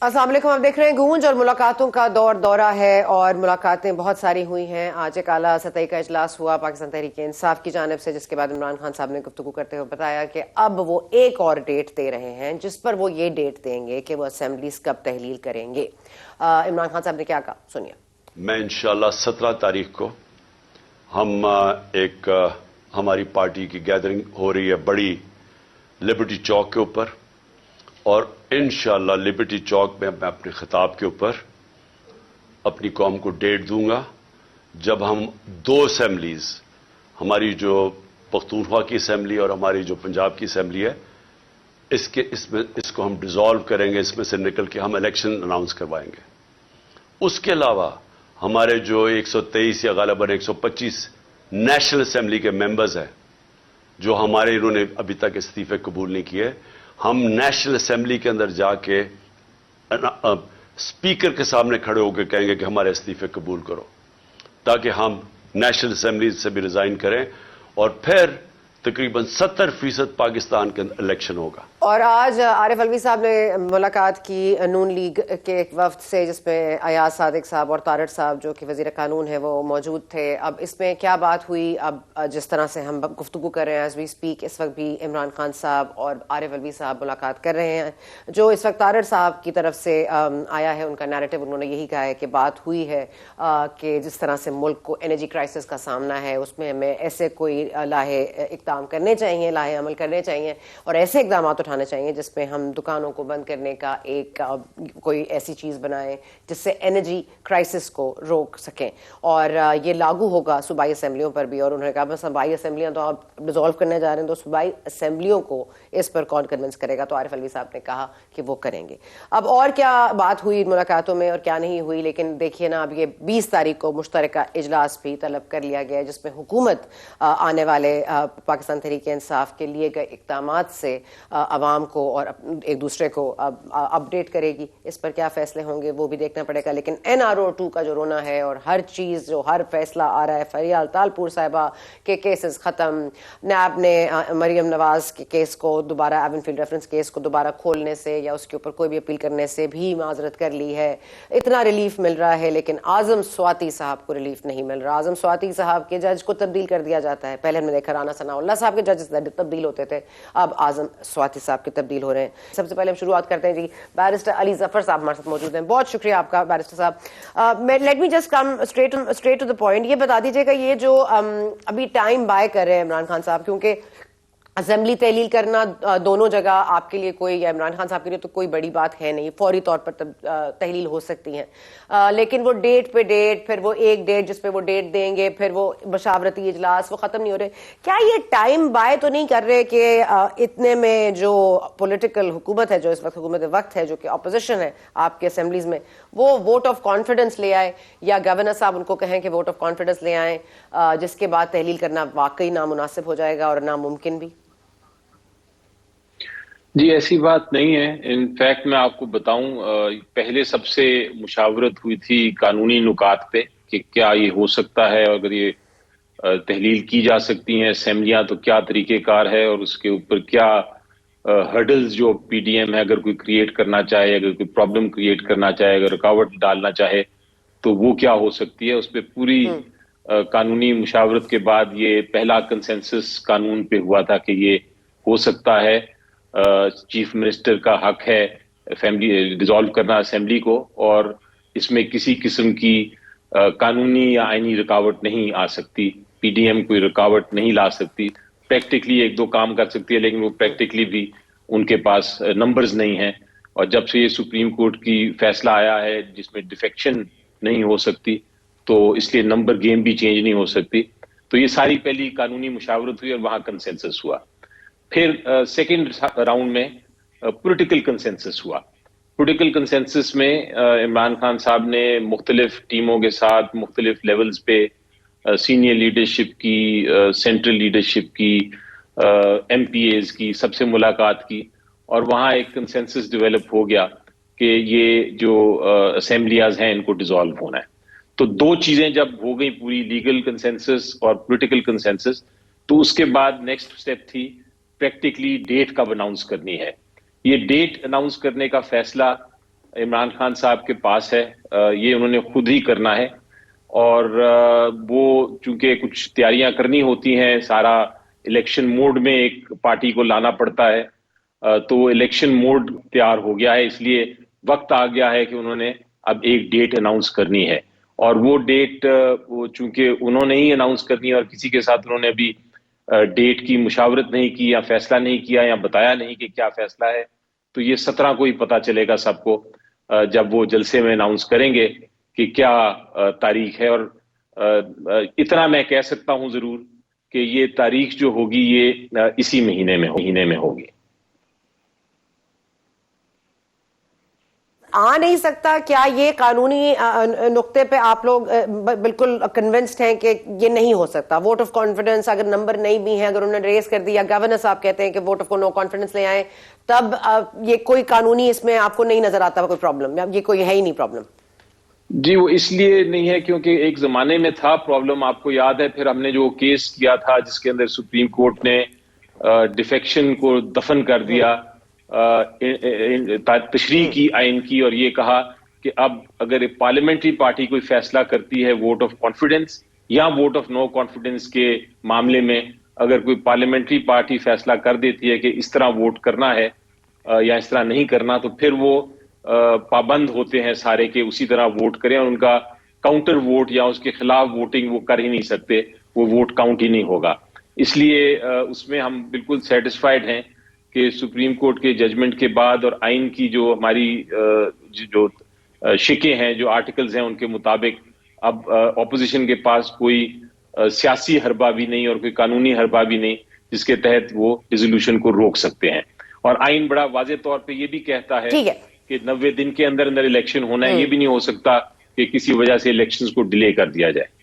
السلام علیکم، آپ دیکھ رہے ہیں گونج اور ملاقاتوں کا دورہ ہے اور ملاقاتیں بہت ساری ہوئی ہیں. آج ایک اعلیٰ سطحی کا اجلاس ہوا پاکستان تحریک انصاف کی جانب سے، جس کے بعد عمران خان صاحب نے گفتگو کرتے ہوئے بتایا کہ اب وہ ایک اور ڈیٹ دے رہے ہیں جس پر وہ یہ ڈیٹ دیں گے کہ وہ اسمبلیز کب تحلیل کریں گے. عمران خان صاحب نے کیا کہا سنیے. میں انشاءاللہ 17 تاریخ کو ہم ایک ہماری پارٹی کی گیدرنگ ہو رہی ہے بڑی لبرٹی چوک کے اوپر، اور انشاءاللہ لبرٹی چوک میں اپنے خطاب کے اوپر اپنی قوم کو ڈیٹ دوں گا جب ہم دو اسمبلیز، ہماری جو پختونخوا کی اسمبلی اور ہماری جو پنجاب کی اسمبلی ہے، اس کو ہم ڈیزالو کریں گے، اس میں سے نکل کے ہم الیکشن اناؤنس کروائیں گے. اس کے علاوہ ہمارے جو 123 یا غالباً 125 نیشنل اسمبلی کے ممبرز ہیں جو ہمارے انہوں نے ابھی تک استعفے قبول نہیں کیے، ہم نیشنل اسمبلی کے اندر جا کے اسپیکر کے سامنے کھڑے ہو کے کہیں گے کہ ہمارے استعفے قبول کرو، تاکہ ہم نیشنل اسمبلی سے بھی ریزائن کریں، اور پھر تقریباً 70% پاکستان کے اندر الیکشن ہوگا. اور آج عارف علوی صاحب نے ملاقات کی نون لیگ کے ایک وفد سے، جس میں ایاز صادق صاحب اور طارق صاحب جو کہ وزیر قانون ہے وہ موجود تھے. اب اس میں کیا بات ہوئی؟ اب جس طرح سے ہم گفتگو کر رہے ہیں ایز وی اسپیک، اس وقت بھی عمران خان صاحب اور عارف علوی صاحب ملاقات کر رہے ہیں. جو اس وقت طارق صاحب کی طرف سے آیا ہے ان کا نیریٹو، انہوں نے یہی کہا ہے کہ بات ہوئی ہے کہ جس طرح سے ملک کو انرجی کرائسس کا سامنا ہے، اس میں ہمیں ایسے کوئی لاہے اقدام کرنے چاہیے، لاہے عمل کرنے چاہیے، اور ایسے اقدامات اٹھانے چاہیے جس میں ہم دکانوں کو بند کرنے کا ایک کوئی ایسی چیز بنائیں جس سے انرجی کرائسس کو روک سکیں، اور یہ لاگو ہوگا صوبائی اسمبلیوں پر بھی. اور انہوں نے کہا بس صوبائی اسمبلیاں تو آپ ڈیزالو کرنے جا رہے ہیں، تو صوبائی اسمبلیوں کو اس پر کون کنونس کرے گا؟ تو عارف علوی صاحب نے کہا کہ وہ کریں گے. اب اور کیا بات ہوئی ملاقاتوں میں اور کیا نہیں ہوئی، لیکن دیکھیے نا، اب یہ 20 تاریخ کو مشترکہ اجلاس بھی طلب کر لیا گیا ہے جس میں حکومت آنے والے پاکستان تحریک انصاف کے لیے گئے اقدامات سے عوام کو اور ایک دوسرے کو اپڈیٹ کرے گی. اس پر کیا فیصلے ہوں گے وہ بھی دیکھنا پڑے گا. لیکن NRO2 کا جو رونا ہے اور ہر چیز جو ہر فیصلہ آ رہا ہے، فریال تالپور صاحبہ کے کیسز ختم، نیب نے مریم نواز کے کیس کو دوبارہ، ایون فیلڈ ریفرنس کیس کو دوبارہ کھولنے سے یا اس کے اوپر کوئی بھی اپیل کرنے سے بھی معذرت کر لی ہے. اتنا ریلیف مل رہا ہے، لیکن اعظم سواتی صاحب کو ریلیف نہیں مل رہا. اعظم سواتی صاحب کے جج کو تبدیل کر دیا جاتا ہے. پہلے ہم نے دیکھا رانا ثناء اللہ صاحب کے ججز تبدیل ہوتے تھے، اب اعظم سواتی صاحب کے تبدیل ہو رہے ہیں. سب سے پہلے ہم شروعات کرتے ہیں جی، بیرسٹر علی ظفر صاحب ہمارے ساتھ موجود ہیں. بہت شکریہ آپ کا بیرسٹر صاحب. Let me just come straight to the point. یہ بتا دیجیے گا، یہ جو ابھی ٹائم بائی کر رہے ہیں عمران خان صاحب، کیونکہ اسمبلی تحلیل کرنا دونوں جگہ آپ کے لیے کوئی، یا عمران خان صاحب کے لیے تو کوئی بڑی بات ہے نہیں، فوری طور پر تحلیل ہو سکتی ہیں، لیکن وہ ڈیٹ پہ ڈیٹ، پھر وہ ایک ڈیٹ جس پہ وہ ڈیٹ دیں گے، پھر وہ مشاورتی اجلاس وہ ختم نہیں ہو رہے. کیا یہ ٹائم بائی تو نہیں کر رہے کہ اتنے میں جو پولیٹیکل حکومت ہے، جو اس وقت حکومت وقت ہے، جو کہ اپوزیشن ہے آپ کے اسمبلیز میں، وہ ووٹ آف کانفیڈنس لے آئے، یا گورنر صاحب ان کو کہیں کہ ووٹ آف کانفیڈنس لے آئیں، جس کے بعد تحلیل کرنا واقعی نامناسب ہو جائے گا اور ناممکن بھی؟ جی ایسی بات نہیں ہے. انفیکٹ میں آپ کو بتاؤں، پہلے سب سے مشاورت ہوئی تھی قانونی نکات پہ کہ کیا یہ ہو سکتا ہے، اگر یہ تحلیل کی جا سکتی ہیں اسمبلیاں تو کیا طریقہ کار ہے، اور اس کے اوپر کیا ہرڈلز جو پی ڈی ایم ہے اگر کوئی کریٹ کرنا چاہے، اگر کوئی پرابلم کریٹ کرنا چاہے، اگر رکاوٹ ڈالنا چاہے تو وہ کیا ہو سکتی ہے. اس پہ پوری قانونی مشاورت کے بعد یہ پہلا کنسنسس قانون پہ ہوا تھا کہ یہ ہو سکتا ہے. چیف منسٹر کا حق ہے ڈیزالو کرنا اسمبلی کو، اور اس میں کسی قسم کی قانونی یا آئینی رکاوٹ نہیں آ سکتی. پی ڈی ایم کوئی رکاوٹ نہیں لا سکتی. پریکٹیکلی ایک دو کام کر سکتی ہے، لیکن وہ پریکٹیکلی بھی ان کے پاس نمبرز نہیں ہیں. اور جب سے یہ سپریم کورٹ کی فیصلہ آیا ہے جس میں ڈیفیکشن نہیں ہو سکتی، تو اس لیے نمبر گیم بھی چینج نہیں ہو سکتی. تو یہ ساری پہلی قانونی مشاورت ہوئی اور وہاں کنسنسس ہوا. پھر سیکنڈ راؤنڈ میں پولیٹیکل کنسنسس ہوا. پولیٹیکل کنسنسس میں عمران خان صاحب نے مختلف ٹیموں کے ساتھ مختلف لیولز پہ سینئر لیڈرشپ کی، سینٹرل لیڈرشپ کی، ایم پی ایز کی، سب سے ملاقات کی، اور وہاں ایک کنسنسس ڈیولپ ہو گیا کہ یہ جو اسمبلیاز ہیں ان کو ڈیزالو ہونا ہے. تو دو چیزیں جب ہو گئی، پوری لیگل کنسنسس اور پولیٹیکل کنسنسس، تو اس کے بعد نیکسٹ اسٹیپ تھی پریکٹیکلی ڈیٹ کب اناؤنس کرنی ہے. یہ ڈیٹ اناؤنس کرنے کا فیصلہ عمران خان صاحب کے پاس ہے، یہ انہوں نے خود ہی کرنا ہے، اور وہ چونکہ کچھ تیاریاں کرنی ہوتی ہیں، سارا الیکشن موڈ میں ایک پارٹی کو لانا پڑتا ہے، تو وہ الیکشن موڈ تیار ہو گیا ہے، اس لیے وقت آ گیا ہے کہ انہوں نے اب ایک ڈیٹ اناؤنس کرنی ہے، اور وہ ڈیٹ چونکہ انہوں نے ہی اناؤنس کرنی ہے اور کسی کے ساتھ انہوں نے ابھی ڈیٹ کی مشاورت نہیں کی یا فیصلہ نہیں کیا یا بتایا نہیں کہ کیا فیصلہ ہے، تو یہ 17 کو ہی پتہ چلے گا سب کو جب وہ جلسے میں اناؤنس کریں گے کہ کیا تاریخ ہے، اور اتنا میں کہہ سکتا ہوں ضرور کہ یہ تاریخ جو ہوگی یہ اسی مہینے میں ہوگی۔ آ نہیں سکتا کیا یہ قانونی نقطے پہ آپ لوگ بالکل کنونسڈ ہیں کہ یہ نہیں ہو سکتا؟ ووٹ آف کانفیڈنس اگر نمبر نہیں بھی ہیں، اگر انہوں نے ریز کر دیا، گورنر صاحب کہتے ہیں کہ ووٹ آف نو کانفیڈنس لے آئیں، تب یہ کوئی قانونی اس میں آپ کو نہیں نظر آتا کوئی پرابلم؟ یہ کوئی ہے ہی نہیں پرابلم؟ جی وہ اس لیے نہیں ہے کیونکہ ایک زمانے میں تھا پرابلم، آپ کو یاد ہے، پھر ہم نے جو کیس کیا تھا جس کے اندر سپریم کورٹ نے ڈیفیکشن کو دفن کر دیا، تشریح کی آئین کی، اور یہ کہا کہ اب اگر ایک پارلیمنٹری پارٹی کوئی فیصلہ کرتی ہے ووٹ آف کانفیڈنس یا ووٹ آف نو کانفیڈنس کے معاملے میں، اگر کوئی پارلیمنٹری پارٹی فیصلہ کر دیتی ہے کہ اس طرح ووٹ کرنا ہے یا اس طرح نہیں کرنا، تو پھر وہ پابند ہوتے ہیں سارے کے اسی طرح ووٹ کریں، اور ان کا کاؤنٹر ووٹ یا اس کے خلاف ووٹنگ وہ کر ہی نہیں سکتے، وہ ووٹ کاؤنٹ ہی نہیں ہوگا۔ اس لیے اس میں ہم بالکل سیٹسفائیڈ ہیں کہ سپریم کورٹ کے ججمنٹ کے بعد اور آئین کی جو ہماری جو شکیں ہیں، جو آرٹیکلز ہیں، ان کے مطابق اب اپوزیشن کے پاس کوئی سیاسی حربہ بھی نہیں اور کوئی قانونی حربہ بھی نہیں جس کے تحت وہ ریزولوشن کو روک سکتے ہیں، اور آئین بڑا واضح طور پہ یہ بھی کہتا ہے کہ 90 دن کے اندر الیکشن ہونا ہے، یہ بھی نہیں ہو سکتا کہ کسی وجہ سے الیکشنز کو ڈیلے کر دیا جائے۔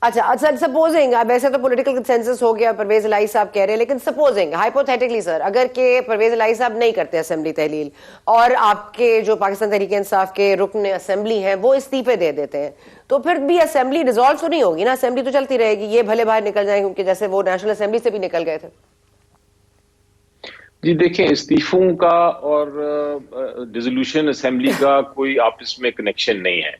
اچھا سپوزنگ، اب ایسے تو پولیٹیکل کنسنسس ہو گیا، پرویز الہی صاحب کہہ رہے ہیں، لیکن سپوزنگ ہائپوتھیٹکلی سر، اگر کہ پرویز الہی صاحب نہیں کرتے اسمبلی تحلیل اور آپ کے جو پاکستان تحریک انصاف کے رکن اسمبلی ہیں وہ استعفے دے دیتے ہیں، تو پھر بھی اسمبلی ڈیزالو تو نہیں ہوگی نا؟ اسمبلی تو چلتی رہے گی، یہ بھلے باہر نکل جائیں کیونکہ جیسے وہ نیشنل اسمبلی سے بھی نکل گئے تھے۔ جی دیکھیں، استعفوں کا اور ریزولوشن اسمبلی کا کوئی آپس میں کنیکشن نہیں ہے،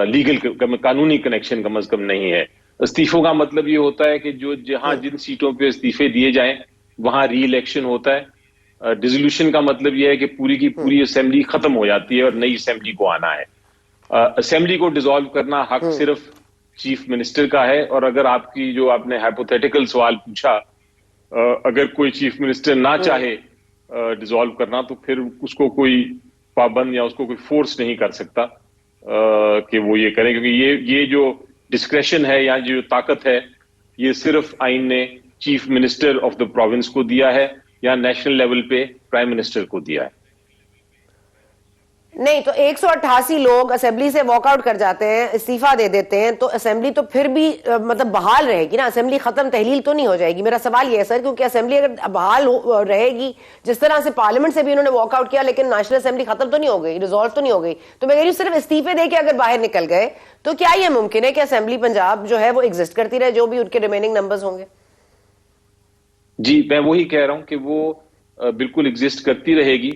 لیگل قانونی کنیکشن کم از کم نہیں ہے۔ استعفوں کا مطلب یہ ہوتا ہے کہ جہاں جن سیٹوں پہ استعفے دیے جائیں وہاں ری الیکشن ہوتا ہے۔ ریزولوشن کا مطلب یہ ہے کہ پوری کی پوری اسمبلی ختم ہو جاتی ہے اور نئی اسمبلی کو آنا ہے۔ اسمبلی کو ڈیزالو کرنا حق صرف چیف منسٹر کا ہے، اور اگر آپ کی جو آپ نے ہائپوتھیٹیکل سوال پوچھا، اگر کوئی چیف منسٹر نہ چاہے ڈیزالو کرنا تو پھر اس کو کوئی پابند یا اس کو کوئی فورس نہیں کر سکتا کہ وہ یہ کریں، کیونکہ یہ جو ڈسکریشن ہے یا جو طاقت ہے یہ صرف آئین نے chief minister of the province کو دیا ہے یا نیشنل لیول پہ پرائم منسٹر کو دیا ہے۔ نہیں تو 188 لوگ اسمبلی سے واک آؤٹ کر جاتے ہیں، استعفیٰ دے دیتے ہیں، تو اسمبلی تو پھر بھی مطلب بحال رہے گی نا؟ اسمبلی ختم، تحلیل تو نہیں ہو جائے گی؟ میرا سوال یہ ہے سر، کیونکہ اسمبلی اگر بحال رہے گی، جس طرح سے پارلیمنٹ سے بھی انہوں نے واک آؤٹ کیا لیکن نیشنل اسمبلی ختم تو نہیں ہو گئی، ریزالو تو نہیں ہو گئی، تو میں کہہ رہی ہوں صرف استعفے دے کے اگر باہر نکل گئے تو کیا یہ ممکن ہے کہ اسمبلی پنجاب جو ہے وہ ایگزسٹ کرتی رہے، جو بھی ان کے ریمیننگ نمبرز ہوں گے؟ جی میں وہی کہہ رہا ہوں کہ وہ بالکل ایگزسٹ کرتی رہے گی۔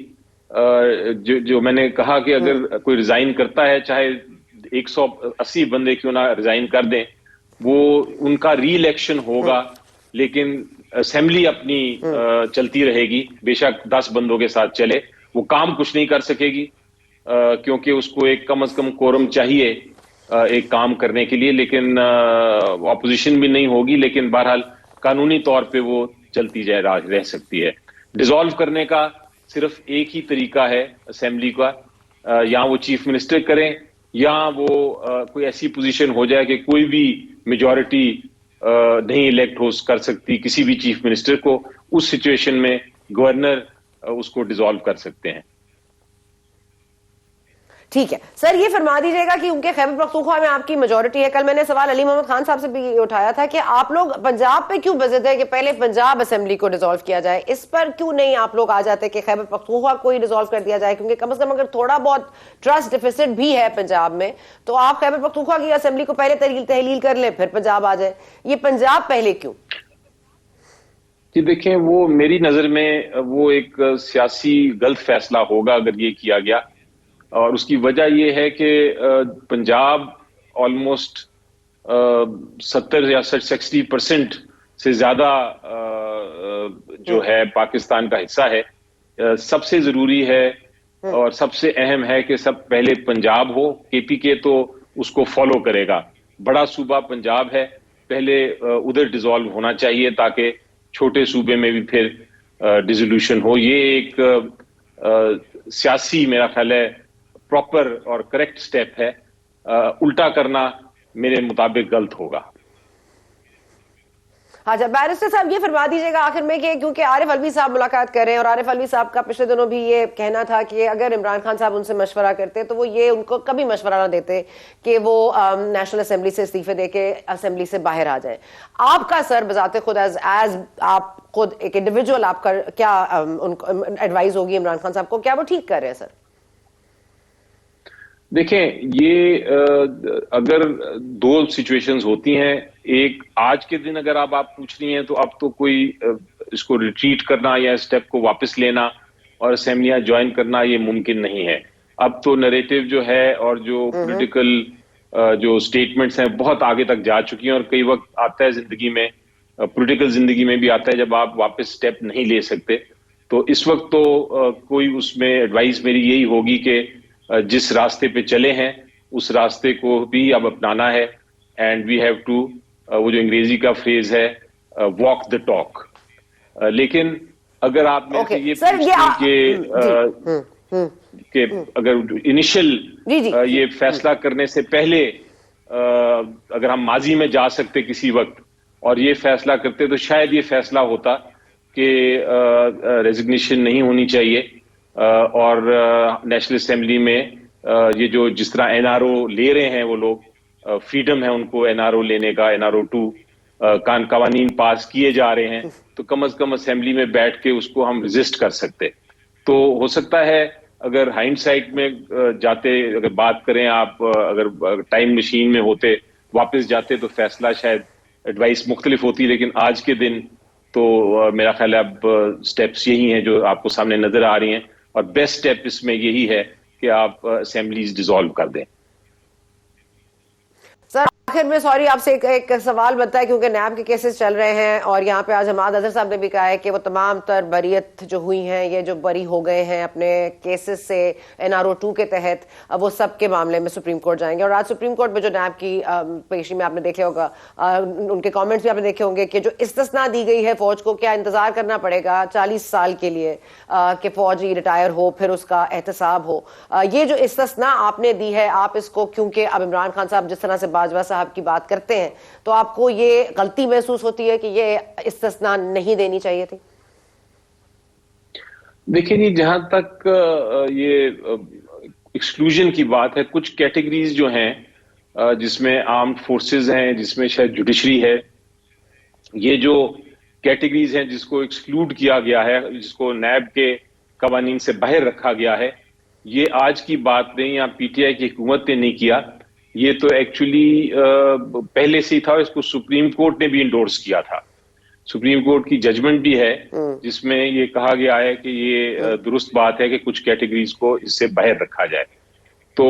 جو میں نے کہا کہ اگر کوئی ریزائن کرتا ہے، چاہے 180 بندے کیوں نہ ریزائن کر دیں، وہ ان کا ری الیکشن ہوگا، لیکن اسمبلی اپنی چلتی رہے گی، بے شک 10 بندوں کے ساتھ چلے، وہ کام کچھ نہیں کر سکے گی کیونکہ اس کو ایک کم از کم کورم چاہیے ایک کام کرنے کے لیے، لیکن اپوزیشن بھی نہیں ہوگی، لیکن بہرحال قانونی طور پہ وہ چلتی رہ سکتی ہے۔ ڈیزالو کرنے کا صرف ایک ہی طریقہ ہے اسمبلی کا، یا وہ چیف منسٹر کریں یا وہ کوئی ایسی پوزیشن ہو جائے کہ کوئی بھی میجورٹی نہیں الیکٹ کر سکتی کسی بھی چیف منسٹر کو، اس سچویشن میں گورنر اس کو ڈیزالو کر سکتے ہیں۔ ٹھیک ہے سر، یہ فرما دیجیے گا کہ ان کے خیبر پختونخوا میں آپ کی میجورٹی ہے، کل میں نے سوال علی محمد خان صاحب سے بھی اٹھایا تھا کہ آپ لوگ پنجاب پہ کیوں بضد ہے کہ پہلے پنجاب اسمبلی کو ڈیزالو کیا جائے، اس پر کیوں نہیں آپ لوگ آ جاتے کہ خیبر پختونخوا کو ہی ڈیزالو کر دیا جائے؟ کیونکہ کم از کم اگر تھوڑا بہت ٹرسٹ ڈیفیسٹ بھی ہے پنجاب میں تو آپ خیبر پختونخوا کی اسمبلی کو پہلے تحلیل کر لیں پھر پنجاب آ جائے، یہ پنجاب پہلے کیوں؟ جی دیکھیں، وہ میری نظر میں وہ ایک سیاسی غلط فیصلہ ہوگا اگر یہ کیا گیا، اور اس کی وجہ یہ ہے کہ پنجاب آلموسٹ 70 یا 60% سے زیادہ جو ہے پاکستان کا حصہ ہے. سب سے ضروری ہے اور سب سے اہم ہے کہ سب پہلے پنجاب ہو. کے پی کے تو اس کو فالو کرے گا. بڑا صوبہ پنجاب ہے، پہلے ادھر ڈیزالو ہونا چاہیے تاکہ چھوٹے صوبے میں بھی پھر ڈیزولوشن ہو. یہ ایک سیاسی میرا خیال ہے پراپر اور کریکٹ سٹیپ ہے. الٹا کرنا میرے مطابق غلط ہوگا. اچھا بیرسٹر صاحب یہ فرما دیجیے گا آخر میں کہ کیونکہ عارف علوی صاحب ملاقات کر رہے ہیں اور عارف علوی صاحب کا پچھلے دنوں بھی یہ کہنا تھا کہ اگر عمران خان صاحب ان سے مشورہ کرتے تو وہ یہ ان کو کبھی مشورہ نہ دیتے کہ وہ نیشنل اسمبلی سے استعفے دے کے اسمبلی سے باہر آ جائیں. آپ کا سر بذات خود ایز آپ خود ایک انڈیویجول آپ کا کیا ایڈوائز ہوگی عمران خان صاحب کو؟ کیا وہ ٹھیک کر رہے ہیں سر؟ دیکھیں، یہ اگر دو سچویشنز ہوتی ہیں. ایک آج کے دن اگر آپ پوچھ رہی ہیں تو اب تو کوئی اس کو ریٹریٹ کرنا یا اسٹیپ کو واپس لینا اور اسمبلیاں جوائن کرنا یہ ممکن نہیں ہے. اب تو نریٹو جو ہے اور جو پولیٹیکل جو سٹیٹمنٹس ہیں بہت آگے تک جا چکی ہیں، اور کئی وقت آتا ہے زندگی میں، پولیٹیکل زندگی میں بھی آتا ہے جب آپ واپس اسٹیپ نہیں لے سکتے. تو اس وقت تو کوئی اس میں ایڈوائز میری یہی ہوگی کہ جس راستے پہ چلے ہیں اس راستے کو بھی اب اپنانا ہے. اینڈ وی ہیو ٹو، وہ جو انگریزی کا فریز ہے، واک دا ٹاک. لیکن اگر آپ میں سے یہ پوچھیں کہ اگر انیشل یہ فیصلہ کرنے سے پہلے اگر ہم ماضی میں جا سکتے کسی وقت اور یہ فیصلہ کرتے تو شاید یہ فیصلہ ہوتا کہ ریزگنیشن نہیں ہونی چاہیے اور نیشنل اسمبلی میں یہ جو جس طرح این آر او لے رہے ہیں وہ لوگ، فریڈم ہے ان کو این آر او لینے کا، این آر او 2 قوانین پاس کیے جا رہے ہیں، تو کم از کم اسمبلی میں بیٹھ کے اس کو ہم ریزسٹ کر سکتے. تو ہو سکتا ہے اگر ہائنڈ سائٹ میں جاتے، اگر بات کریں آپ، اگر ٹائم مشین میں ہوتے واپس جاتے تو فیصلہ شاید ایڈوائس مختلف ہوتی. لیکن آج کے دن تو میرا خیال ہے اب سٹیپس یہی ہیں جو آپ کو سامنے نظر آ رہی ہیں، اور بیسٹ سٹیپ اس میں یہی ہے کہ آپ اسمبلیز ڈیزالو کر دیں. سر آخر میں سوری آپ سے ایک سوال بنتا ہے کیونکہ نیب کے کیسز چل رہے ہیں اور یہاں پہ آج حماد اظہر صاحب نے بھی کہا ہے کہ وہ تمام تر بریت جو ہوئی ہیں، یہ جو بری ہو گئے ہیں اپنے کیسز سے این آر او 2 کے تحت، وہ سب کے معاملے میں سپریم کورٹ جائیں گے. اور آج سپریم کورٹ میں جو نیب کی پیشی میں آپ نے دیکھے ہوگا، ان کے کامنٹس بھی آپ نے دیکھے ہوں گے کہ جو استثناء دی گئی ہے فوج کو، کیا انتظار کرنا پڑے گا 40 سال کے لیے کہ فوجی ریٹائر ہو پھر اس کا احتساب ہو. یہ جو استثناء آپ نے دی ہے، آپ اس کو کیونکہ اب عمران خان صاحب جس طرح سے باجوہ صاحب کی بات کرتے ہیں تو آپ کو یہ غلطی محسوس ہوتی ہے کہ یہ استثناء نہیں دینی چاہیے تھی؟ دیکھیں جی، جہاں تک یہ ایکسکلوژن کی بات ہے، کچھ کیٹیگریز جو ہیں جس میں آرمڈ فورسز ہیں، جس میں شاید جوڈیشری ہے، یہ جو کیٹیگریز ہیں جس کو ایکسکلوڈ کیا گیا ہے، جس کو نیب کے قوانین سے باہر رکھا گیا ہے، یہ آج کی بات نہیں یا پی ٹی آئی کی حکومت نے نہیں کیا. یہ تو ایکچولی پہلے سے ہی تھا، اس کو سپریم کورٹ نے بھی انڈورس کیا تھا. سپریم کورٹ کی ججمنٹ بھی ہے جس میں یہ کہا گیا ہے کہ یہ درست بات ہے کہ کچھ کیٹیگریز کو اس سے باہر رکھا جائے. تو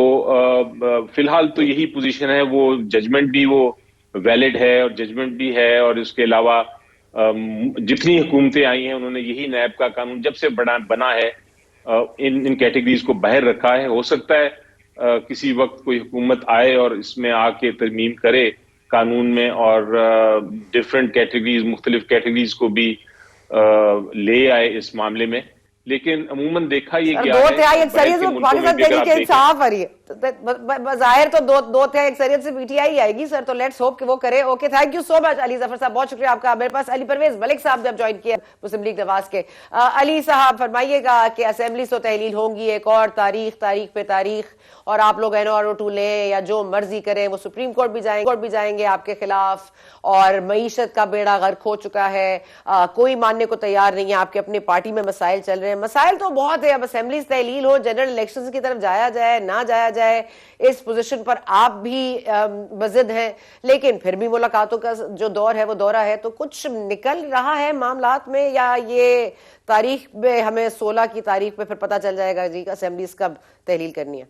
فی الحال تو یہی پوزیشن ہے. وہ ججمنٹ بھی وہ ویلڈ ہے اور ججمنٹ بھی ہے، اور اس کے علاوہ جتنی حکومتیں آئی ہیں انہوں نے یہی نیب کا قانون جب سے بنا ہے ان کیٹیگریز کو باہر رکھا ہے. ہو سکتا ہے کسی وقت کوئی حکومت آئے اور اس میں آ کے ترمیم کرے قانون میں اور ڈفرینٹ کیٹیگریز، مختلف کیٹیگریز کو بھی لے آئے اس معاملے میں. لیکن عموماً دیکھا یہ گیا ہے بظاہر تو دو تہائی اکثریت سے پی ٹی آئی آئے گی سر، تو لیٹس ہوپ کہ وہ کرے. اوکے، تھینک یو سو مچ علی ظفر صاحب، بہت شکریہ آپ کا. میرے پاس علی پرویز ملک صاحب جب جوائن کیا مسلم لیگ نواز کے. علی صاحب فرمائیے گا کہ اسمبلیز تو تحلیل ہوں گی، ایک اور تاریخ پہ تاریخ، اور آپ لوگ این آر او 2 لیں یا جو مرضی کریں، وہ سپریم کورٹ بھی جائیں گے آپ کے خلاف، اور معیشت کا بیڑا غرق ہو چکا ہے، کوئی ماننے کو تیار نہیں ہے، آپ کے اپنے پارٹی میں مسائل چل رہے ہیں. ہیں. مسائل تو بہت ہے. اب اسمبلیز تحلیل ہو, جنرل الیکشنز کی طرف جایا جائے نہ جایا جائے, اس پوزیشن پر آپ بھی بضد ہیں, لیکن پھر بھی ملاقاتوں کا جو دور ہے وہ دورہ ہے, تو کچھ نکل رہا ہے معاملات میں, یا یہ تاریخ میں ہمیں 16 کی تاریخ پہ پھر پتہ چل جائے گا جی اسمبلیز کب تحلیل کرنی ہے؟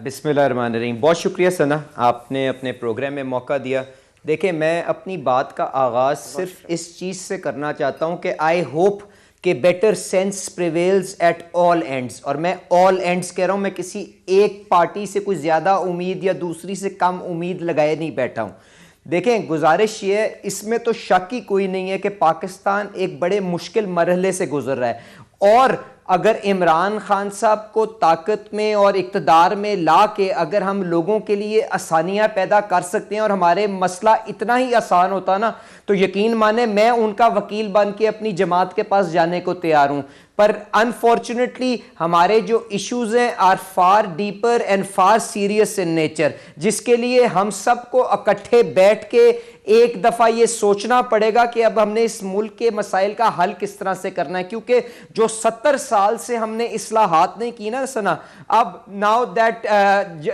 بسم اللہ الرحمن الرحیم. بہت شکریہ ثنا, آپ نے اپنے پروگرام میں موقع دیا. دیکھیں, میں اپنی بات کا آغاز صرف اس چیز سے کرنا چاہتا ہوں کہ آئی ہوپ کہ better sense prevails at all ends, اور میں آل اینڈز کہہ رہا ہوں, میں کسی ایک پارٹی سے کوئی زیادہ امید یا دوسری سے کم امید لگائے نہیں بیٹھا ہوں. دیکھیں, گزارش یہ ہے, اس میں تو شک ہی کوئی نہیں ہے کہ پاکستان ایک بڑے مشکل مرحلے سے گزر رہا ہے, اور اگر عمران خان صاحب کو طاقت میں اور اقتدار میں لا کے اگر ہم لوگوں کے لیے آسانیاں پیدا کر سکتے ہیں اور ہمارے مسئلہ اتنا ہی آسان ہوتا نا, تو یقین مانیں میں ان کا وکیل بن کے اپنی جماعت کے پاس جانے کو تیار ہوں. پر انفارچونیٹلی ہمارے جو ایشوز ہیں are far deeper and far serious in nature, جس کے لیے ہم سب کو اکٹھے بیٹھ کے ایک دفعہ یہ سوچنا پڑے گا کہ اب ہم نے اس ملک کے مسائل کا حل کس طرح سے کرنا ہے. کیونکہ جو 70 سال سے ہم نے اصلاحات نہیں کی نا سنا, اب ناؤ دیٹ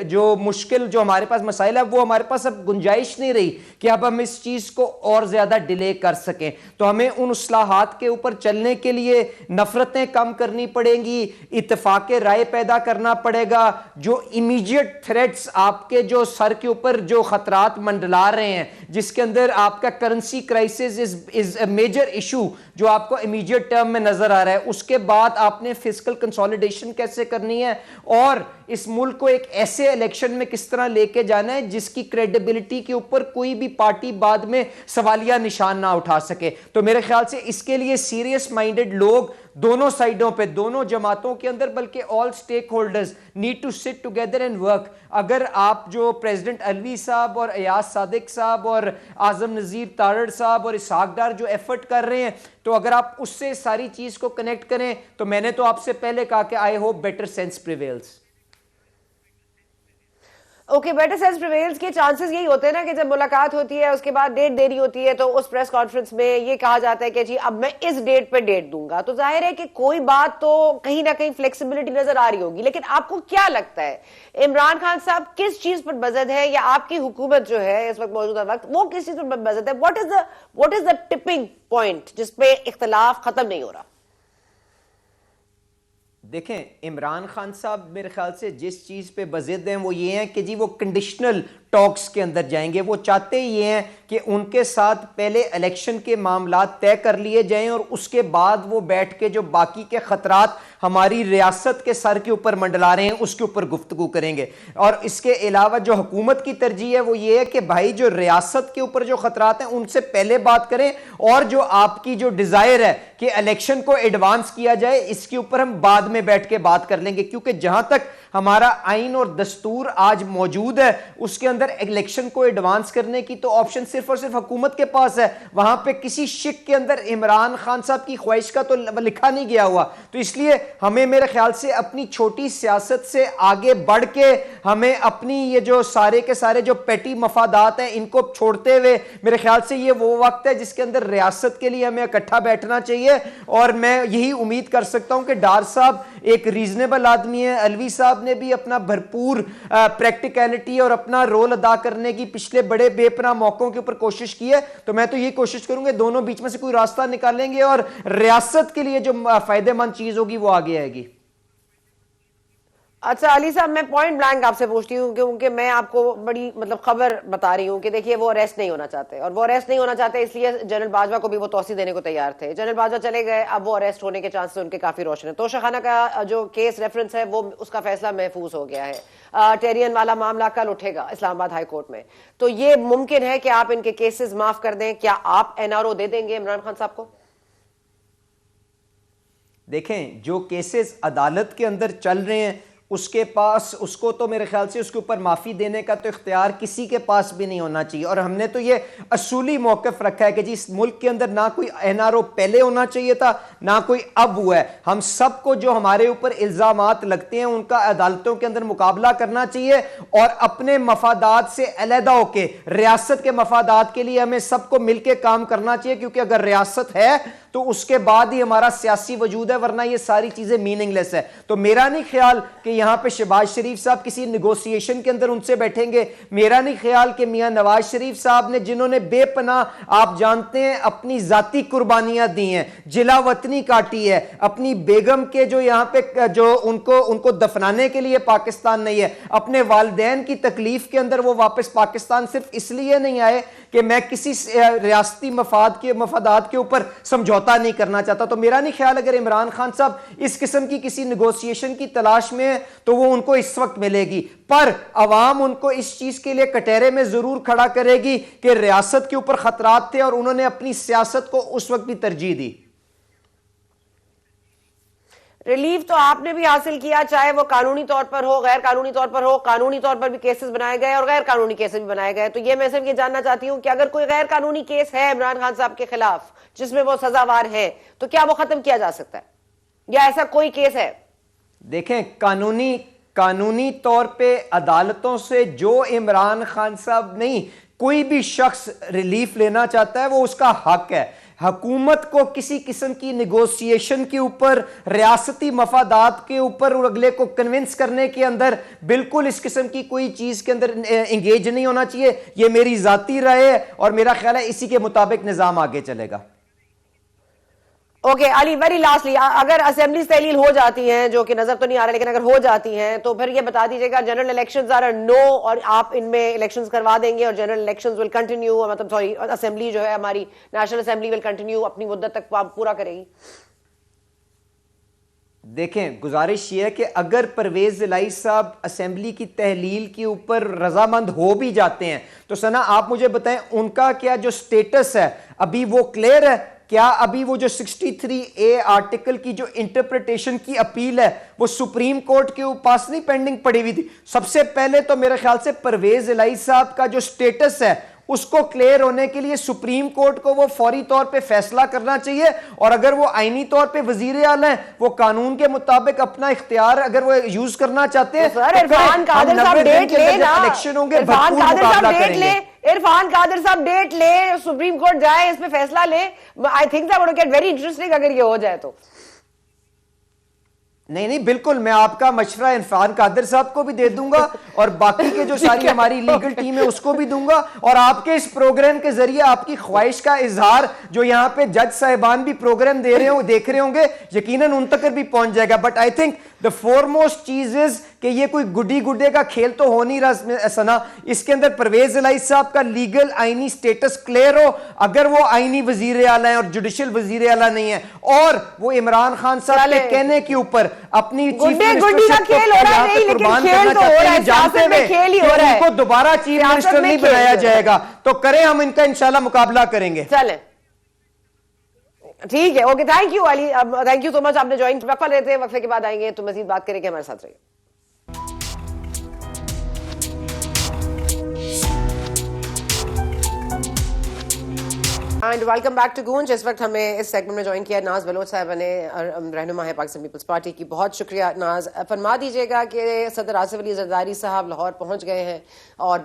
جو مشکل جو ہمارے پاس مسائل ہے وہ ہمارے پاس اب گنجائش نہیں رہی کہ اب ہم اس چیز کو اور زیادہ ڈیلے کر سکیں. تو ہمیں ان اصلاحات کے اوپر چلنے کے لیے نفرتیں کم کرنی پڑیں گی, اتفاق رائے پیدا کرنا پڑے گا. جو امیجیٹ تھریٹس آپ کے جو سر کے اوپر جو خطرات منڈلا رہے ہیں, جس کے اندر آپ کا currency crisis is a major issue جو آپ کو امیجیٹ ٹرم میں نظر آ رہا ہے, اس کے بعد آپ نے فسکل کنسولیڈیشن کیسے کرنی ہے, اور اس ملک کو ایک ایسے الیکشن میں کس طرح لے کے جانا ہے جس کی کریڈیبلٹی کے اوپر کوئی بھی پارٹی بعد میں سوالیہ نشان نہ اٹھا سکے. تو میرے خیال سے اس کے لیے سیریس مائنڈڈ لوگ دونوں سائیڈوں پہ, دونوں جماعتوں کے اندر, بلکہ all stakeholders need to sit together and work. اگر آپ جو پریزیڈنٹ علوی صاحب اور ایاز صادق صاحب اور اعظم نذیر تارڑ صاحب اور اسحاق ڈار جو ایفرٹ کر رہے ہیں, تو اگر آپ اس سے ساری چیز کو کنیکٹ کریں, تو میں نے تو آپ سے پہلے کہا کہ I hope better sense prevails. Okay, better sense prevails کے چانسز یہی ہوتے ہیں نا کہ جب ملاقات ہوتی ہے اس کے بعد ڈیٹ دینی ہوتی ہے, تو اس پریس کانفرنس میں یہ کہا جاتا ہے کہ جی اب میں اس ڈیٹ پہ ڈیٹ دوں گا, تو ظاہر ہے کہ کوئی بات تو کہیں نہ کہیں فلیکسیبلٹی نظر آ رہی ہوگی. لیکن آپ کو کیا لگتا ہے عمران خان صاحب کس چیز پر بضد ہے, یا آپ کی حکومت جو ہے اس وقت موجودہ وقت وہ کس چیز پر بضد ہے؟ What is the tipping point جس پہ اختلاف ختم نہیں ہو رہا؟ دیکھیں, عمران خان صاحب میرے خیال سے جس چیز پہ بضد ہیں وہ یہ ہیں کہ جی وہ کنڈیشنل ٹاکس کے اندر جائیں گے. وہ چاہتے یہ ہیں کہ ان کے ساتھ پہلے الیکشن کے معاملات طے کر لیے جائیں, اور اس کے بعد وہ بیٹھ کے جو باقی کے خطرات ہماری ریاست کے سر کے اوپر منڈلا رہے ہیں اس کے اوپر گفتگو کریں گے. اور اس کے علاوہ جو حکومت کی ترجیح ہے وہ یہ ہے کہ بھائی جو ریاست کے اوپر جو خطرات ہیں ان سے پہلے بات کریں, اور جو آپ کی جو ڈیزائر ہے کہ الیکشن کو ایڈوانس کیا جائے اس کے اوپر ہم بعد میں بیٹھ کے بات کر لیں گے. کیونکہ جہاں تک ہمارا آئین اور دستور آج موجود ہے اس کے اندر الیکشن کو ایڈوانس کرنے کی تو آپشن صرف اور صرف حکومت کے پاس ہے. وہاں پہ کسی شک کے اندر عمران خان صاحب کی خواہش کا تو لکھا نہیں گیا ہوا. تو اس لیے ہمیں میرے خیال سے اپنی چھوٹی سیاست سے آگے بڑھ کے ہمیں اپنی یہ جو سارے کے سارے جو پیٹی مفادات ہیں ان کو چھوڑتے ہوئے میرے خیال سے یہ وہ وقت ہے جس کے اندر ریاست کے لیے ہمیں اکٹھا بیٹھنا چاہیے. اور میں یہی امید کر سکتا ہوں کہ ڈار صاحب ایک ریزنیبل آدمی ہے, علوی صاحب نے بھی اپنا بھرپور پریکٹیکلٹی اور اپنا رول ادا کرنے کی پچھلے بڑے بے پناہ موقعوں کے اوپر کوشش کی ہے. تو میں تو یہ کوشش کروں گا دونوں بیچ میں سے کوئی راستہ نکالیں گے اور ریاست کے لیے جو فائدہ مند چیز ہوگی وہ آگے آئے گی. اچھا علی صاحب, میں پوائنٹ بلانک آپ سے پوچھتی ہوں کیونکہ میں آپ کو بڑی خبر بتا رہی ہوں کہ دیکھیے وہ اریسٹ نہیں ہونا چاہتے, اور وہ اریسٹ نہیں ہونا چاہتے اس لیے جنرل باجوہ کو بھی وہ توسیع دینے کو تیار تھے. جنرل باجوہ چلے گئے, اب وہ اریسٹ ہونے کے چانسز ان کے کافی روشن ہیں. توشہ خانہ کا جو کیس ریفرنس ہے وہ اس کا فیصلہ محفوظ ہو گیا ہے. ٹیرین والا معاملہ کل اٹھے گا اسلام آباد ہائی کورٹ میں. تو یہ ممکن ہے کہ آپ ان کے کیسز معاف کر دیں. کیا آپ NRO دے دیں گے عمران خان صاحب کو؟ دیکھیں, جو کیسز عدالت کے اندر چل رہے ہیں اس کے پاس, اس کو تو میرے خیال سے اس کے اوپر معافی دینے کا تو اختیار کسی کے پاس بھی نہیں ہونا چاہیے. اور ہم نے تو یہ اصولی موقف رکھا ہے کہ جی اس ملک کے اندر نہ کوئی NRO پہلے ہونا چاہیے تھا, نہ کوئی اب ہوا ہے. ہم سب کو جو ہمارے اوپر الزامات لگتے ہیں ان کا عدالتوں کے اندر مقابلہ کرنا چاہیے اور اپنے مفادات سے علیحدہ ہو کے ریاست کے مفادات کے لیے ہمیں سب کو مل کے کام کرنا چاہیے, کیونکہ اگر ریاست ہے تو اس کے بعد ہی ہمارا سیاسی وجود ہے, ورنہ یہ ساری چیزیں میننگ لیس ہے. تو میرا نہیں خیال کہ یہاں پہ شہباز شریف صاحب کسی نیگوسیشن کے اندر ان سے بیٹھیں گے. میرا نہیں خیال کہ میاں نواز شریف صاحب نے, جنہوں نے بے پناہ آپ جانتے ہیں اپنی ذاتی قربانیاں دی ہیں, جلا وطنی کاٹی ہے, اپنی بیگم کے جو یہاں پہ جو ان کو دفنانے کے لیے پاکستان نہیں ہے, اپنے والدین کی تکلیف کے اندر وہ واپس پاکستان صرف اس لیے نہیں آئے کہ میں کسی ریاستی مفادات کے اوپر سمجھوتا نہیں کرنا چاہتا. تو میرا نہیں خیال اگر عمران خان صاحب اس قسم کی کسی نیگوسیشن کی تلاش میں ہے تو وہ ان کو اس وقت ملے گی, پر عوام ان کو اس چیز کے لیے کٹہرے میں ضرور کھڑا کرے گی کہ ریاست کے اوپر خطرات تھے اور انہوں نے اپنی سیاست کو اس وقت بھی ترجیح دی. ریلیف تو آپ نے بھی حاصل کیا, چاہے وہ قانونی طور پر ہو, غیر قانونی طور پر ہو. قانونی طور پر بھی کیسز بنائے گئے اور غیر قانونی کیسز بھی بنائے گئے. تو یہ میں صرف یہ جاننا چاہتی ہوں کہ اگر کوئی غیر قانونی کیس ہے عمران خان صاحب کے خلاف جس میں وہ سزاوار ہے تو کیا وہ ختم کیا جا سکتا ہے, یا ایسا کوئی کیس ہے؟ دیکھیں, قانونی طور پہ عدالتوں سے جو عمران خان صاحب نہیں, کوئی بھی شخص ریلیف لینا چاہتا ہے وہ اس کا حق ہے. حکومت کو کسی قسم کی نیگوسیشن کے اوپر, ریاستی مفادات کے اوپر اور اگلے کو کنونس کرنے کے اندر بالکل اس قسم کی کوئی چیز کے اندر انگیج نہیں ہونا چاہیے. یہ میری ذاتی رائے ہے اور میرا خیال ہے اسی کے مطابق نظام آگے چلے گا. اوکے علی, ویری لاسٹلی, اگر اسمبلیز تحلیل ہو جاتی ہیں, جو کہ نظر تو نہیں آ رہا لیکن اگر ہو جاتی ہیں, تو پھر یہ بتا دیجیے گا جنرل الیکشنز آر نو, اور آپ ان میں الیکشنز کروا دیں گے اور جنرل الیکشنز ول کنٹینیو, مطلب سوری اسمبلی جو ہے ہماری نیشنل اسمبلی ول کنٹینیو اپنی مدت تک پورا کرے گی؟ دیکھیں, گزارش یہ ہے کہ اگر پرویز الہی صاحب اسمبلی کی تحلیل کے اوپر رضامند ہو بھی جاتے ہیں تو سنا آپ مجھے بتائیں ان کا کیا جو سٹیٹس ہے ابھی وہ کلیئر ہے؟ کیا ابھی وہ جو 63A آرٹیکل کی جو انٹرپریٹیشن کی اپیل ہے وہ سپریم کورٹ کے پاس نہیں پینڈنگ پڑی ہوئی تھی؟ سب سے پہلے تو میرے خیال سے پرویز الہی صاحب کا جو سٹیٹس ہے اس کو کلیئر ہونے کے لیے سپریم کورٹ کو وہ فوری طور پہ فیصلہ کرنا چاہیے, اور اگر وہ آئینی طور پہ وزیر اعلیٰ ہیں, وہ قانون کے مطابق اپنا اختیار اگر وہ یوز کرنا چاہتے ہیں, عرفان قادر صاحب ڈیٹ لے نا, الیکشن ہوں گے, عرفان قادر صاحب ڈیٹ لے, عرفان قادر صاحب ڈیٹ لے, سپریم کورٹ جائے, اس پہ فیصلہ لے. I think that would get very interesting اگر یہ ہو جائے تو. نہیں بالکل, میں آپ کا مشورہ عرفان قادر صاحب کو بھی دے دوں گا اور باقی کے جو ساری ہماری لیگل ٹیم ہے اس کو بھی دوں گا, اور آپ کے اس پروگرام کے ذریعے آپ کی خواہش کا اظہار جو یہاں پہ جج صاحبان بھی پروگرام دیکھ رہے ہوں گے یقیناً ان تک بھی پہنچ جائے گا. But I think the foremost چیز از کہ یہ کوئی گڈی گڈے کا کھیل تو ہو نہیں رہا سنا, اس کے اندر پرویز الہی صاحب کا لیگل آئینی سٹیٹس کلیئر ہو. اگر وہ آئینی وزیر اعلیٰ ہیں اور جوڈیشل وزیر اعلیٰ نہیں ہیں, اور وہ عمران خان صاحب کے کہنے کے اوپر اپنی چیف منسٹرشپ کو قربان کرنا چاہتے ہیں جانتے ہوئے کہ ان کو دوبارہ چیف منسٹر نہیں بنایا جائے گا, تو کریں, ہم ان کا انشاءاللہ مقابلہ کریں گے. چلیں ٹھیک ہے, okay, thank you Ali, thank you so much. آپ نے جوائن, وقفہ لیتے ہیں, وقفے کے بعد آئیں گے تو مزید بات کریں گے, ہمارے ساتھ رہیے. اینڈ ویلکم بیک ٹو گونج. اس وقت ہمیں اس سیگمنٹ میں جوائن کیا ناز بلوچ صاحبہ نے, رہنما ہے پاکستان پیپلز پارٹی کی. بہت شکریہ ناز. فرما دیجیے گا کہ صدر آصف علی زرداری صاحب لاہور پہنچ گئے ہیں اور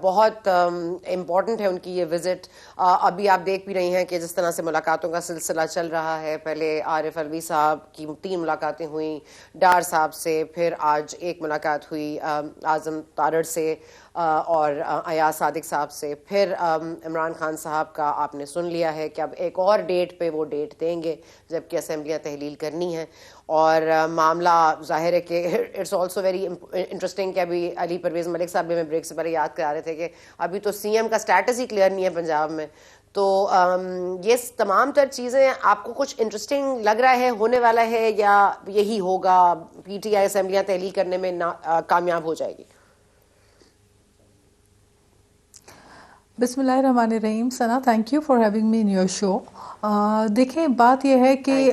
بہت امپورٹنٹ ہے ان کی یہ وزٹ. ابھی آپ دیکھ بھی رہی ہیں کہ جس طرح سے ملاقاتوں کا سلسلہ چل رہا ہے, پہلے عارف علوی صاحب کی 3 ملاقاتیں ہوئیں ڈار صاحب سے, پھر آج ایک ملاقات ہوئی اعظم تارڑ سے اور ایاز صادق صاحب سے, پھر عمران خان صاحب کا آپ نے سن لیا ہے کہ اب ایک اور ڈیٹ پہ وہ ڈیٹ دیں گے جبکہ اسمبلیاں تحلیل کرنی ہیں. اور معاملہ ظاہر ہے کہ اٹس آلسو ویری انٹرسٹنگ کہ ابھی علی پرویز ملک صاحب بھی ہمیں بریک سے پہلے یاد کرا رہے تھے کہ ابھی تو سی ایم کا سٹیٹس ہی کلیئر نہیں ہے پنجاب میں. تو یہ تمام تر چیزیں آپ کو کچھ انٹرسٹنگ لگ رہا ہے ہونے والا ہے, یا یہی ہوگا پی ٹی آئی اسمبلیاں تحلیل کرنے میں کامیاب ہو جائے گی؟ بسم اللہ الرحمن الرحیم. Sana, thank you for having me in your show. دیکھیں, بات یہ ہے کہ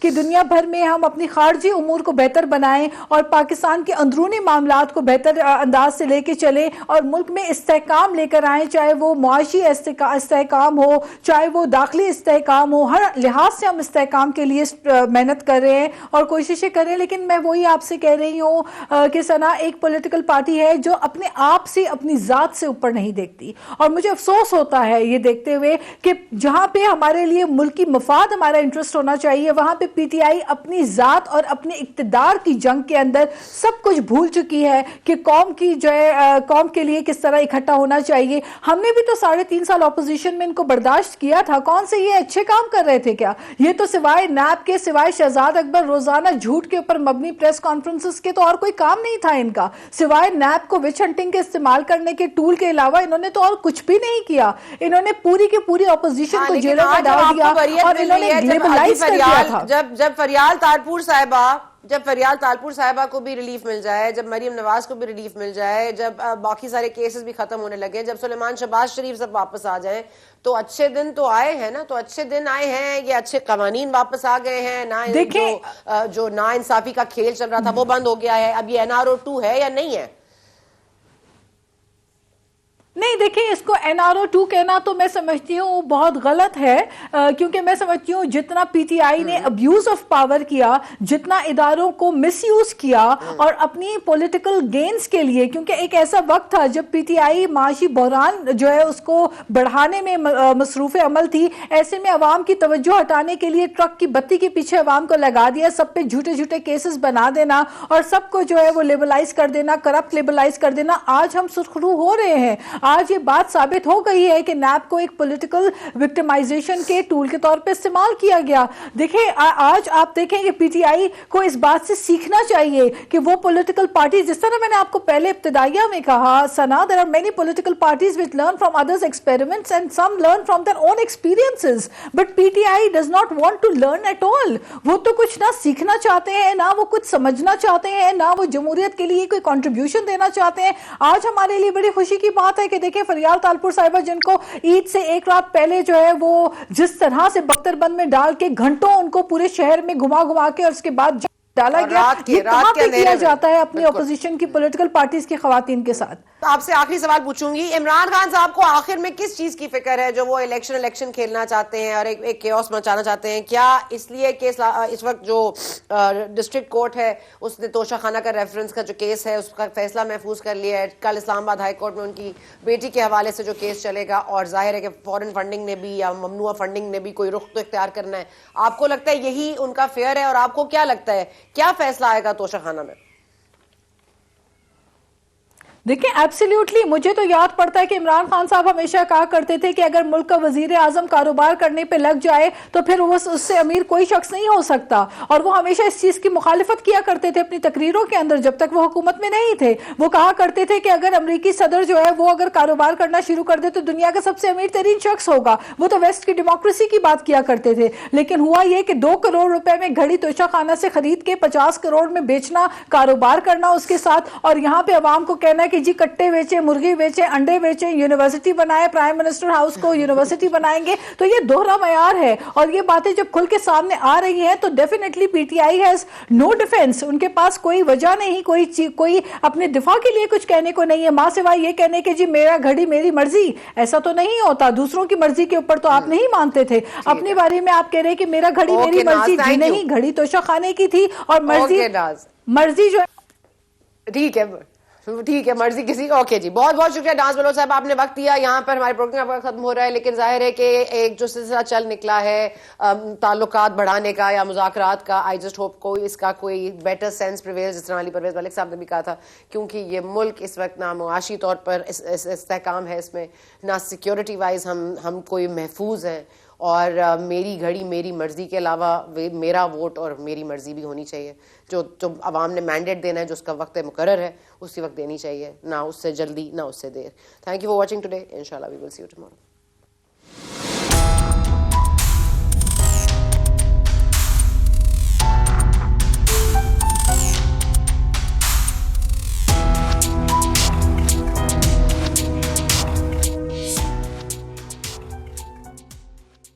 کہ دنیا بھر میں ہم اپنی خارجی امور کو بہتر بنائیں اور پاکستان کے اندرونی معاملات کو بہتر انداز سے لے کے چلیں اور ملک میں استحکام لے کر آئیں, چاہے وہ معاشی استحکام ہو, چاہے وہ داخلی استحکام ہو, ہر لحاظ سے ہم استحکام کے لیے محنت کر رہے ہیں اور کوششیں کر رہے ہیں. لیکن میں وہی آپ سے کہہ رہی ہوں کہ ثنا ایک پولیٹیکل پارٹی ہے جو اپنے آپ سے اپنی ذات سے اوپر نہیں دیکھتی, اور مجھے افسوس ہوتا ہے یہ دیکھتے ہوئے کہ جہاں پہ ہمارے لیے ملکی مفاد ہمارا انٹرسٹ ہونا چاہیے وہاں پہ پی ٹی آئی اپنی ذات اور اپنے اقتدار کی جنگ کے اندر سب کچھ بھول چکی ہے کہ قوم کی جو ہے قوم کے لیے کس طرح اکٹھا ہونا چاہیے. ہم نے بھی تو 3.5 سال اپوزیشن میں ان کو برداشت کیا تھا, کون سے یہ اچھے کام کر رہے تھے کیا؟ یہ تو سوائے نیب کے, سوائے شہزاد اکبر روزانہ جھوٹ کے اوپر مبنی پریس کانفرنسز کے تو اور کوئی کام نہیں تھا ان کا, سوائے نیب کو وچ ہنٹنگ کے استعمال کرنے کے ٹول کے علاوہ انہوں نے تو اور کچھ بھی نہیں کیا. انہوں نے پوری کی پوری اپوزیشن کو جیلوں میں ڈال دیا اور انہوں نے گلیبلائز کر دیا تھا. جب فریال تالپور صاحبہ کو بھی ریلیف مل جائے, جب مریم نواز کو بھی ریلیف مل جائے, جب باقی سارے کیسز بھی ختم ہونے لگے, جب سلیمان شہباز شریف سب واپس آ جائیں, تو اچھے دن تو آئے ہیں نا, تو اچھے دن آئے ہیں, یہ اچھے قوانین واپس آ گئے ہیں نا, جو نا انصافی کا کھیل چل رہا تھا وہ بند ہو گیا ہے. اب یہ NRO2 ہے یا نہیں ہے؟ نہیں دیکھیں, اس کو NRO2 کہنا تو میں سمجھتی ہوں بہت غلط ہے, کیونکہ میں سمجھتی ہوں جتنا پی ٹی آئی نے ابیوز آف پاور کیا, جتنا اداروں کو مس یوز کیا اور اپنی پولیٹیکل گینز کے لیے, کیونکہ ایک ایسا وقت تھا جب پی ٹی آئی معاشی بحران جو ہے اس کو بڑھانے میں مصروف عمل تھی, ایسے میں عوام کی توجہ ہٹانے کے لیے ٹرک کی بتی کے پیچھے عوام کو لگا دیا, سب پہ جھوٹے جھوٹے کیسز بنا دینا اور سب کو جو ہے وہ لیبلائز کر دینا, کرپٹ لیبلائز کر دینا. آج ہم سرخرو ہو رہے ہیں, آج یہ بات ثابت ہو گئی ہے کہ نیب کو ایک پولیٹیکل وکٹمائزیشن کے ٹول کے طور پہ استعمال کیا گیا. دیکھیں آج آپ دیکھیں کہ پی ٹی آئی کو اس بات سے سیکھنا چاہیے کہ وہ پولیٹیکل پارٹیز, جس طرح میں نے آپ کو پہلے ابتدائیہ میں کہا ثنا, there are many political parties which learn from others' experiments and some learn from their own experiences, but PTI does not want to learn at all. وہ تو کچھ نہ سیکھنا چاہتے ہیں, نہ وہ کچھ سمجھنا چاہتے ہیں, نہ وہ جمہوریت کے لیے کوئی کنٹریبیوشن دینا چاہتے ہیں. آج ہمارے لیے بڑی خوشی کی بات ہے کہ دیکھیں فریال تالپور صاحبہ جن کو عید سے ایک رات پہلے جو ہے وہ جس طرح سے بختر بند میں ڈال کے گھنٹوں ان کو پورے شہر میں گھما کے اور اس کے بعد ڈالا گیا, یہ کہاں پہ کیا جاتا ہے اپنی اپوزیشن کی پولیٹیکل پارٹیز کی خواتین کے ساتھ. آپ سے آخری سوال پوچھوں گی, عمران خان صاحب کو آخر میں کس چیز کی فکر ہے جو وہ الیکشن کھیلنا چاہتے ہیں اور ایک کیوس مچانا چاہتے ہیں؟ کیا اس لیے کہ اس وقت جو ڈسٹرکٹ کورٹ ہے اس نے توشہ خانہ کا ریفرنس کا جو کیس ہے اس کا فیصلہ محفوظ کر لیا ہے, کل اسلام آباد ہائی کورٹ میں ان کی بیٹی کے حوالے سے جو کیس چلے گا, اور ظاہر ہے کہ فورن فنڈنگ نے بھی یا ممنوع فنڈنگ نے بھی کوئی رخ تو اختیار کرنا ہے. آپ کو لگتا ہے یہی ان کا فیئر ہے, اور آپ کو کیا لگتا ہے کیا فیصلہ آئے گا توشہ خانہ میں؟ دیکھیں ایبسلیوٹلی مجھے تو یاد پڑتا ہے کہ عمران خان صاحب ہمیشہ کہا کرتے تھے کہ اگر ملک کا وزیر اعظم کاروبار کرنے پہ لگ جائے تو پھر اس سے امیر کوئی شخص نہیں ہو سکتا, اور وہ ہمیشہ اس چیز کی مخالفت کیا کرتے تھے اپنی تقریروں کے اندر جب تک وہ حکومت میں نہیں تھے. وہ کہا کرتے تھے کہ اگر امریکی صدر جو ہے وہ اگر کاروبار کرنا شروع کر دے تو دنیا کا سب سے امیر ترین شخص ہوگا. وہ تو ویسٹ کی ڈیموکریسی کی بات کیا کرتے تھے, لیکن ہوا یہ کہ 2 کروڑ روپے میں گھڑی توشہ خانہ سے خرید کے 50 کروڑ میں بیچنا, کاروبار کرنا اس کے ساتھ, اور یہاں پہ عوام کو کہنا ہے کہ جی کٹے بیچے, مرغی بیچے, انڈے بیچے, یونیورسٹی بنائے, پرائم منسٹر ہاؤس کو یونیورسٹی بنائیں گے. تو یہ دوہرا معیار ہے, اور یہ باتیں جب کھل کے سامنے آ رہی ہیں تو definitely P T I has no defence. ان کے پاس کوئی وجہ نہیں, کوئی اپنے دفاع کے لیے کچھ کہنے کو نہیں ہے, ماں سوائے یہ کہنے کہ جی میرا گھڑی میری مرضی. ایسا تو نہیں ہوتا, دوسروں کی مرضی کے اوپر تو آپ نہیں مانتے تھے. اپنی باری میں آپ کہہ رہے کہ میرا گھڑی میری مرضی, جی نہیں, گھڑی توشہ خانے کی تھی, اور مرضی جو ہے ٹھیک ہے مرضی کسی. اوکے جی, بہت بہت شکریہ ڈانس بلوچ صاحب, آپ نے وقت دیا. یہاں پر ہمارے پروگرام ختم ہو رہا ہے, لیکن ظاہر ہے کہ ایک جو سلسلہ چل نکلا ہے تعلقات بڑھانے کا یا مذاکرات کا, آئی جسٹ ہوپ کوئی اس کا کوئی بیٹر سینس پریویل, جس طرح علی پرویز ملک صاحب نے بھی کہا تھا, کیونکہ یہ ملک اس وقت نہ معاشی طور پر استحکام ہے اس میں, نہ سیکیورٹی وائز ہم کوئی محفوظ ہیں, اور میری گھڑی میری مرضی کے علاوہ میرا ووٹ اور میری مرضی بھی ہونی چاہیے. جو عوام نے مینڈیٹ دینا ہے, جو اس کا وقت مقرر ہے, اسی وقت دینی چاہیے, نہ اس سے جلدی نہ اس سے دیر. Thank you for watching today. انشاءاللہ we will C you tomorrow.